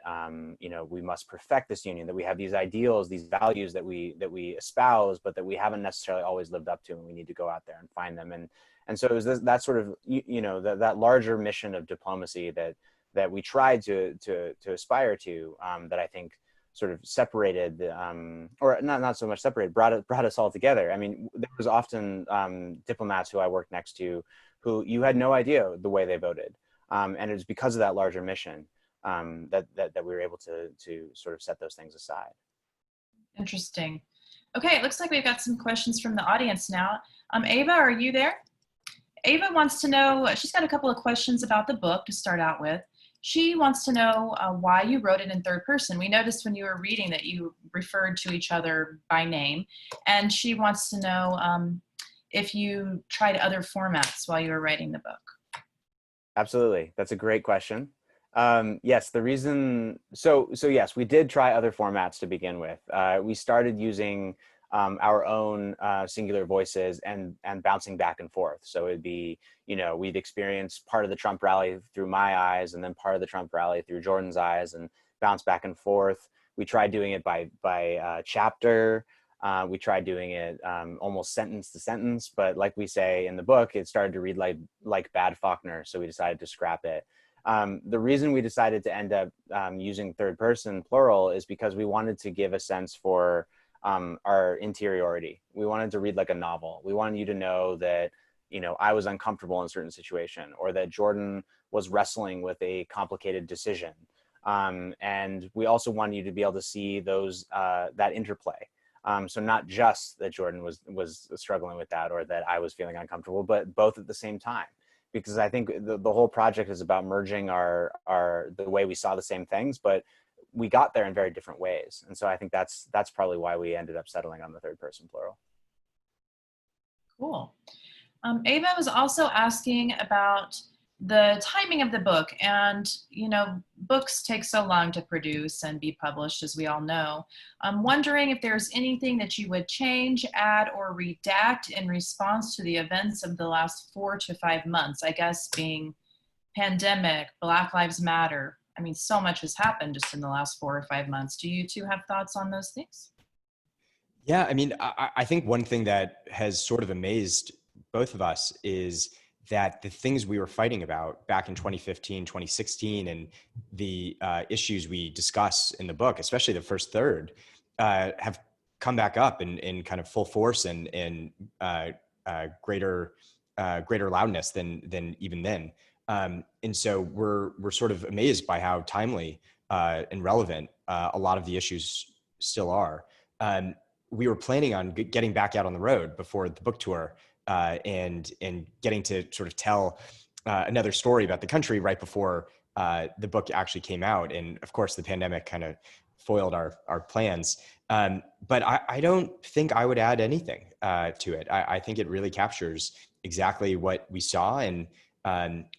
we must perfect this Union, that we have these ideals, these values that we espouse, but that we haven't necessarily always lived up to, and we need to go out there and find them. And so it was that sort of that larger mission of diplomacy that we tried to aspire to, that I think sort of separated, or not so much separated, brought us all together. I mean, there was often diplomats who I worked next to who you had no idea the way they voted. And it was because of that larger mission that we were able to sort of set those things aside. Interesting. Okay, it looks like we've got some questions from the audience now. Ava, are you there? Ava wants to know, she's got a couple of questions about the book to start out with. She wants to know why you wrote it in third person. We noticed when you were reading that you referred to each other by name, and she wants to know if you tried other formats while you were writing the book. Absolutely. That's a great question. Yes, the reason, so yes, we did try other formats to begin with. We started using our own singular voices and bouncing back and forth. So it'd be, we'd experience part of the Trump rally through my eyes, and then part of the Trump rally through Jordan's eyes, and bounce back and forth. We tried doing it by chapter. We tried doing it almost sentence to sentence, but like we say in the book, it started to read like bad Faulkner, so we decided to scrap it. The reason we decided to end up using third person plural is because we wanted to give a sense for our interiority. We wanted to read like a novel. We wanted you to know that, I was uncomfortable in a certain situation, or that Jordan was wrestling with a complicated decision. And we also wanted you to be able to see those that interplay. So not just that Jordan was struggling with that, or that I was feeling uncomfortable, but both at the same time. Because I think the whole project is about merging the way we saw the same things, but we got there in very different ways. And so I think that's probably why we ended up settling on the third person plural. Cool. Ava was also asking about the timing of the book, and books take so long to produce and be published, as we all know. I'm wondering if there's anything that you would change, add, or redact in response to the events of the last 4 to 5 months, I guess being pandemic, Black Lives Matter. I mean, so much has happened just in the last 4 or 5 months. Do you two have thoughts on those things? Yeah, I mean, I think one thing that has sort of amazed both of us is that the things we were fighting about back in 2015, 2016, and the issues we discuss in the book, especially the first third, have come back up in kind of full force and greater loudness than even then. And so we're sort of amazed by how timely and relevant a lot of the issues still are. We were planning on getting back out on the road before the book tour, and getting to sort of tell another story about the country right before the book actually came out. And of course, the pandemic kind of foiled our plans. But I don't think I would add anything to it. I think it really captures exactly what we saw and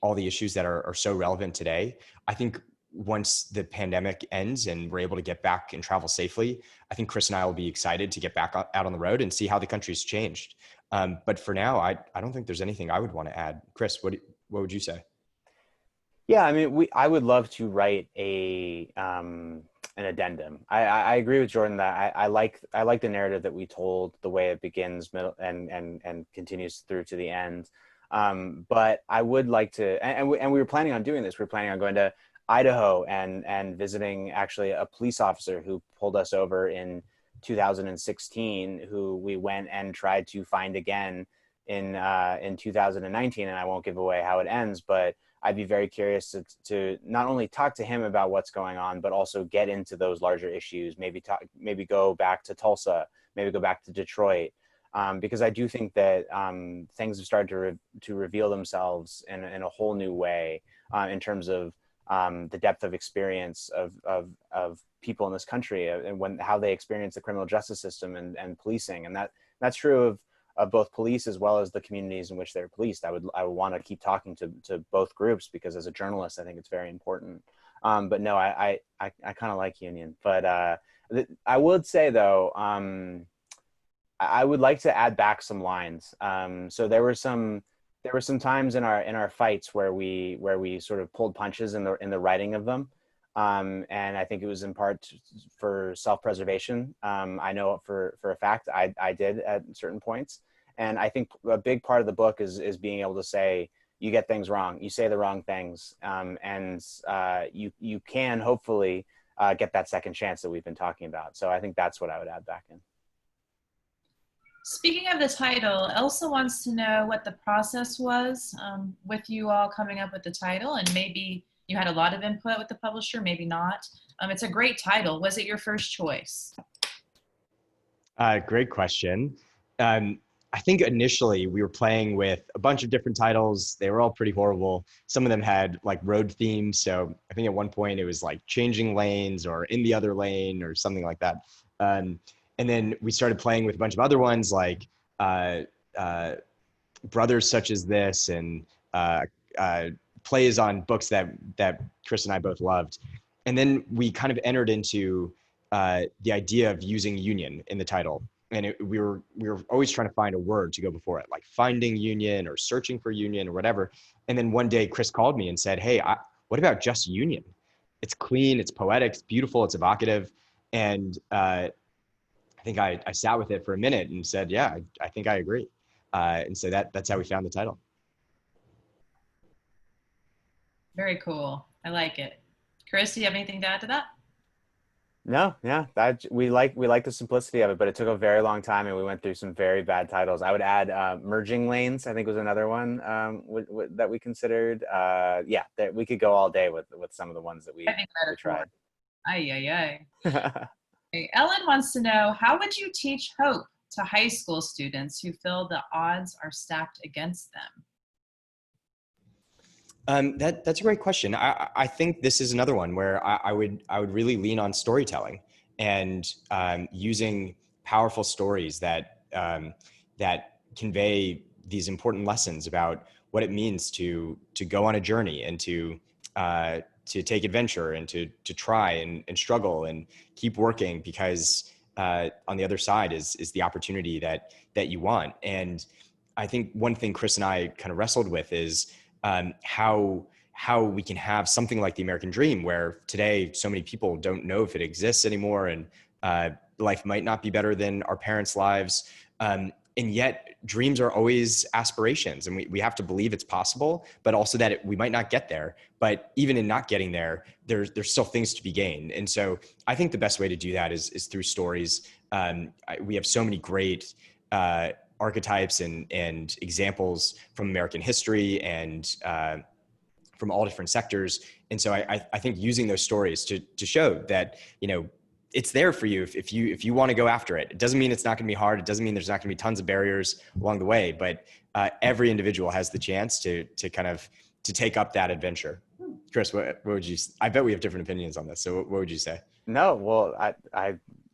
all the issues that are so relevant today. I think once the pandemic ends and we're able to get back and travel safely, I think Chris and I will be excited to get back out on the road and see how the country's changed. But for now, I don't think there's anything I would want to add. Chris, what would you say? Yeah, I mean, I would love to write an addendum. I agree with Jordan that I like the narrative that we told, the way it begins, middle, and continues through to the end. But I would like to, and we were planning on doing this. We were planning on going to Idaho and visiting actually a police officer who pulled us over in 2016, who we went and tried to find again in 2019. And I won't give away how it ends, but I'd be very curious to not only talk to him about what's going on, but also get into those larger issues. Maybe go back to Tulsa, maybe go back to Detroit, because I do think that things have started to reveal themselves in a whole new way in terms of the depth of experience of people in this country, and how they experience the criminal justice system and policing, and that's true of both police as well as the communities in which they're policed. I would want to keep talking to both groups, because as a journalist, I think it's very important. But no, I kind of like union. But I would say though, I would like to add back some lines. So there were some times in our fights where we sort of pulled punches in the writing of them. And I think it was in part for self-preservation. I know for a fact I did at certain points. And I think a big part of the book is being able to say, you get things wrong, you say the wrong things, and you can hopefully get that second chance that we've been talking about. So I think that's what I would add back in. Speaking of the title, Elsa wants to know what the process was with you all coming up with the title, and maybe you had a lot of input with the publisher, maybe not. It's a great title. Was it your first choice? Great question. I think initially we were playing with a bunch of different titles. They were all pretty horrible. Some of them had like road themes. So I think at one point it was like changing lanes or in the other lane or something like that. And then we started playing with a bunch of other ones like Brothers Such as This, and plays on books that Chris and I both loved. And then we kind of entered into the idea of using union in the title. And we were always trying to find a word to go before it, like finding union or searching for union or whatever. And then one day Chris called me and said, hey, what about just union? It's clean, it's poetic, it's beautiful, it's evocative. And I think I sat with it for a minute and said, yeah, I think I agree. And so that's how we found the title. Very cool. I like it. Chris, do you have anything to add to that? No, yeah, that we like the simplicity of it, but it took a very long time, and we went through some very bad titles. I would add Merging Lanes, I think was another one that we considered. Yeah, that we could go all day with some of the ones that I we think we metaphor. tried. Ay, ay, ay. Okay, Ellen wants to know, how would you teach hope to high school students who feel the odds are stacked against them? That's a great question. I think this is another one where I would really lean on storytelling and using powerful stories that convey these important lessons about what it means to go on a journey and to take adventure and to try and struggle and keep working, because on the other side is the opportunity that you want. And I think one thing Chris and I kind of wrestled with is how we can have something like the American dream, where today so many people don't know if it exists anymore, and life might not be better than our parents' lives. And yet dreams are always aspirations, and we have to believe it's possible, but also that we might not get there. But even in not getting there, there's still things to be gained. And so I think the best way to do that is through stories. We have so many great archetypes and examples from American history and from all different sectors. And so I think using those stories to show that, it's there for you if you want to go after it. It doesn't mean it's not going to be hard. It doesn't mean there's not going to be tons of barriers along the way, but every individual has the chance to take up that adventure. Chris, what would you? I bet we have different opinions on this. So what would you say? No, well,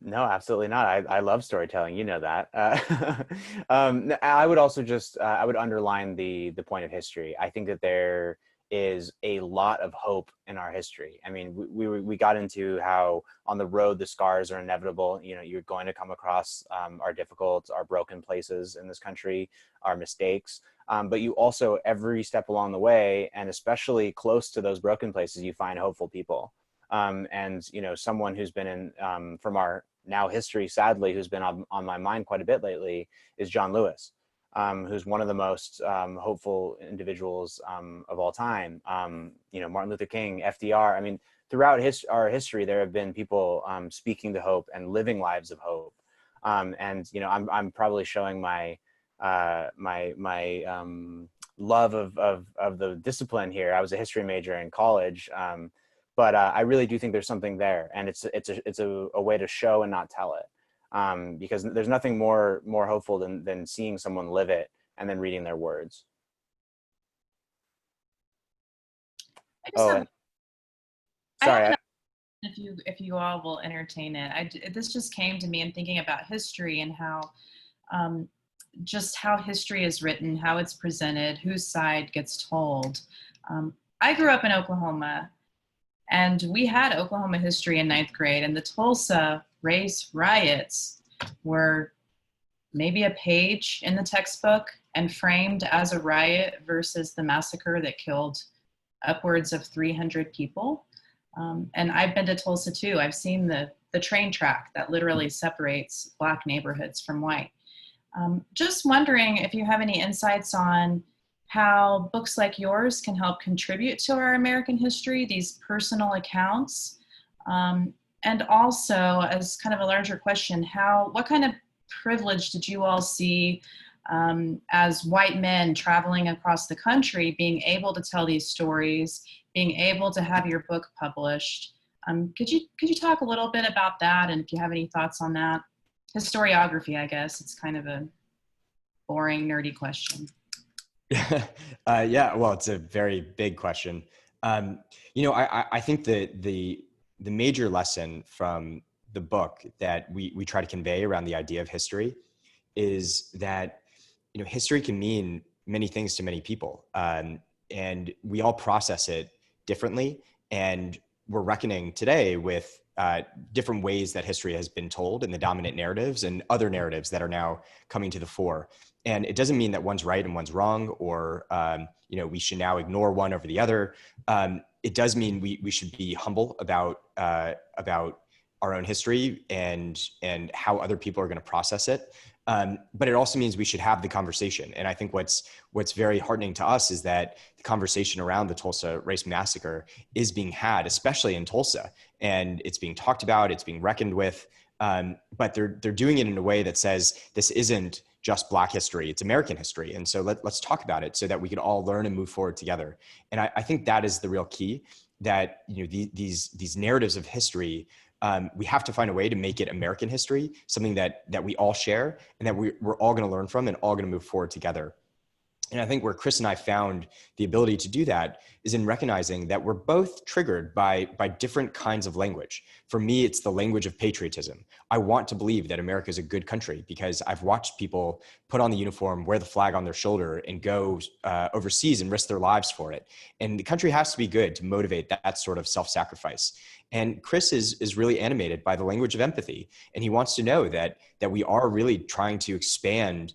no, absolutely not. I love storytelling. You know that. I would also just I would underline the point of history. I think that there is a lot of hope in our history. I mean, we got into how on the road the scars are inevitable. You're going to come across our difficult, our broken places in this country, our mistakes. But you also, every step along the way, and especially close to those broken places, you find hopeful people. And someone who's been in from our now history, sadly, who's been on my mind quite a bit lately is John Lewis, who's one of the most hopeful individuals of all time. Martin Luther King, FDR. I mean, throughout our history, there have been people speaking to hope and living lives of hope. And I'm probably showing my love of the discipline here. I was a history major in college. But I really do think there's something there, and it's a way to show and not tell it, because there's nothing more hopeful than seeing someone live it and then reading their words. I just have, I Sorry. have an if you all will entertain it. This just came to me in thinking about history and how just how history is written, how it's presented, whose side gets told. I grew up in Oklahoma, and we had Oklahoma history in ninth grade, and the Tulsa race riots were maybe a page in the textbook and framed as a riot versus the massacre that killed upwards of 300 people. And I've been to Tulsa too. I've seen the train track that literally separates Black neighborhoods from white. Just wondering if you have any insights on how books like yours can help contribute to our American history, these personal accounts. And also, as kind of a larger question, what kind of privilege did you all see as white men traveling across the country, being able to tell these stories, being able to have your book published? Could you talk a little bit about that, and if you have any thoughts on that? Historiography, I guess. It's kind of a boring, nerdy question. Yeah, well, it's a very big question. I think the major lesson from the book that we try to convey around the idea of history is that history can mean many things to many people, and we all process it differently. And we're reckoning today with different ways that history has been told in the dominant narratives and other narratives that are now coming to the fore. And it doesn't mean that one's right and one's wrong, or we should now ignore one over the other. It does mean we should be humble about our own history and how other people are going to process it. But it also means we should have the conversation. And I think what's very heartening to us is that the conversation around the Tulsa race massacre is being had, especially in Tulsa, and it's being talked about, it's being reckoned with. But they're doing it in a way that says this isn't just Black history, it's American history. And so let's talk about it so that we can all learn and move forward together. And I think that is the real key, that these narratives of history, we have to find a way to make it American history, something that we all share and that we're all going to learn from and all going to move forward together. And I think where Chris and I found the ability to do that is in recognizing that we're both triggered by different kinds of language. For me, it's the language of patriotism. I want to believe that America is a good country because I've watched people put on the uniform, wear the flag on their shoulder, and go overseas and risk their lives for it. And the country has to be good to motivate that sort of self-sacrifice. And Chris is really animated by the language of empathy. And he wants to know that we are really trying to expand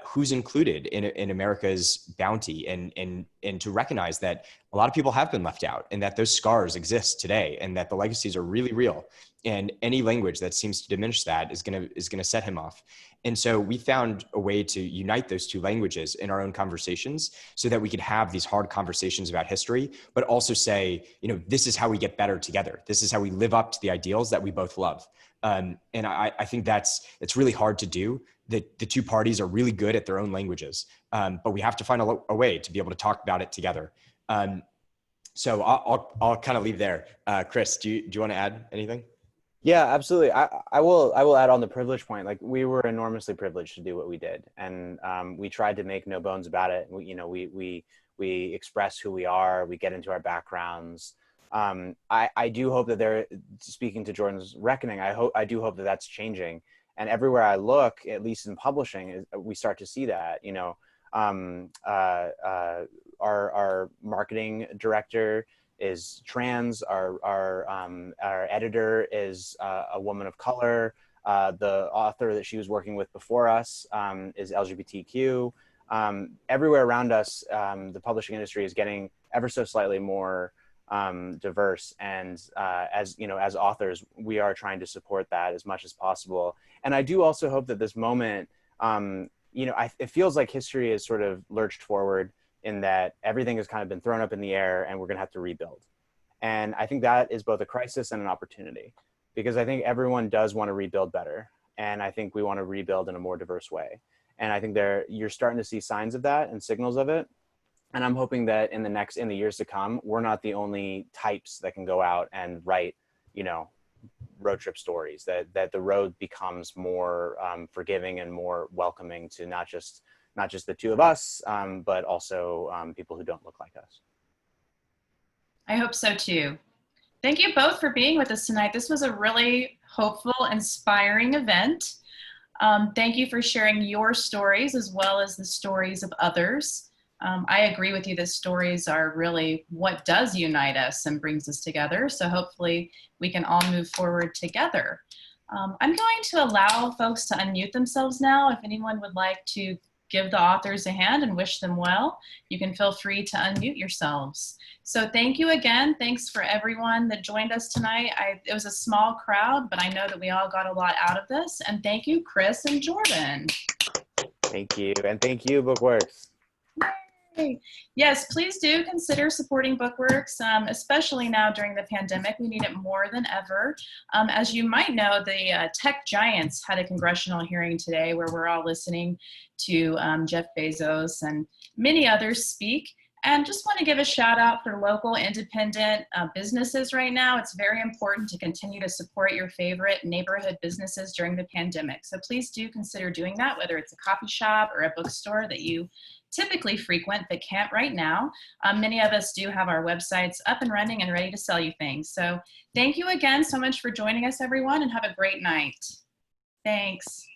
who's included in America's bounty, and to recognize that a lot of people have been left out, and that those scars exist today, and that the legacies are really real. And any language that seems to diminish that is gonna set him off. And so we found a way to unite those two languages in our own conversations so that we could have these hard conversations about history, but also say, this is how we get better together. This is how we live up to the ideals that we both love. And I think that's really hard to do. The two parties are really good at their own languages, but we have to find a way to be able to talk about it together. So I'll kind of leave there. Chris, do you want to add anything? Yeah, absolutely. I will add on the privilege point. Like, we were enormously privileged to do what we did, and we tried to make no bones about it. We express who we are. We get into our backgrounds. I do hope that speaking to Jordan's reckoning, I do hope that that's changing. And everywhere I look, at least in publishing, we start to see that. Our marketing director is trans. Our editor is a woman of color. The author that she was working with before us is LGBTQ. Everywhere around us, the publishing industry is getting ever so slightly more diverse, and as authors, we are trying to support that as much as possible. And I do also hope that this moment, it feels like history is sort of lurched forward, in that everything has kind of been thrown up in the air and we're going to have to rebuild. And I think that is both a crisis and an opportunity, because I think everyone does want to rebuild better, and I think we want to rebuild in a more diverse way. And I think you're starting to see signs of that and signals of it. And I'm hoping that in the years to come, we're not the only types that can go out and write, road trip stories, that the road becomes more forgiving and more welcoming to not just the two of us, but also people who don't look like us. I hope so too. Thank you both for being with us tonight. This was a really hopeful, inspiring event. Thank you for sharing your stories as well as the stories of others. I agree with you that stories are really what does unite us and brings us together. So hopefully we can all move forward together. I'm going to allow folks to unmute themselves now. If anyone would like to give the authors a hand and wish them well, you can feel free to unmute yourselves. So thank you again. Thanks for everyone that joined us tonight. It was a small crowd, but I know that we all got a lot out of this. And thank you, Chris and Jordan. Thank you. And thank you, Bookworks. Yes, please do consider supporting Bookworks, especially now during the pandemic. We need it more than ever. As you might know, the tech giants had a congressional hearing today where we're all listening to Jeff Bezos and many others speak. And just want to give a shout out for local independent businesses right now. It's very important to continue to support your favorite neighborhood businesses during the pandemic. So please do consider doing that, whether it's a coffee shop or a bookstore that you typically frequent but can't right now. Many of us do have our websites up and running and ready to sell you things. So thank you again so much for joining us, everyone, and have a great night. Thanks.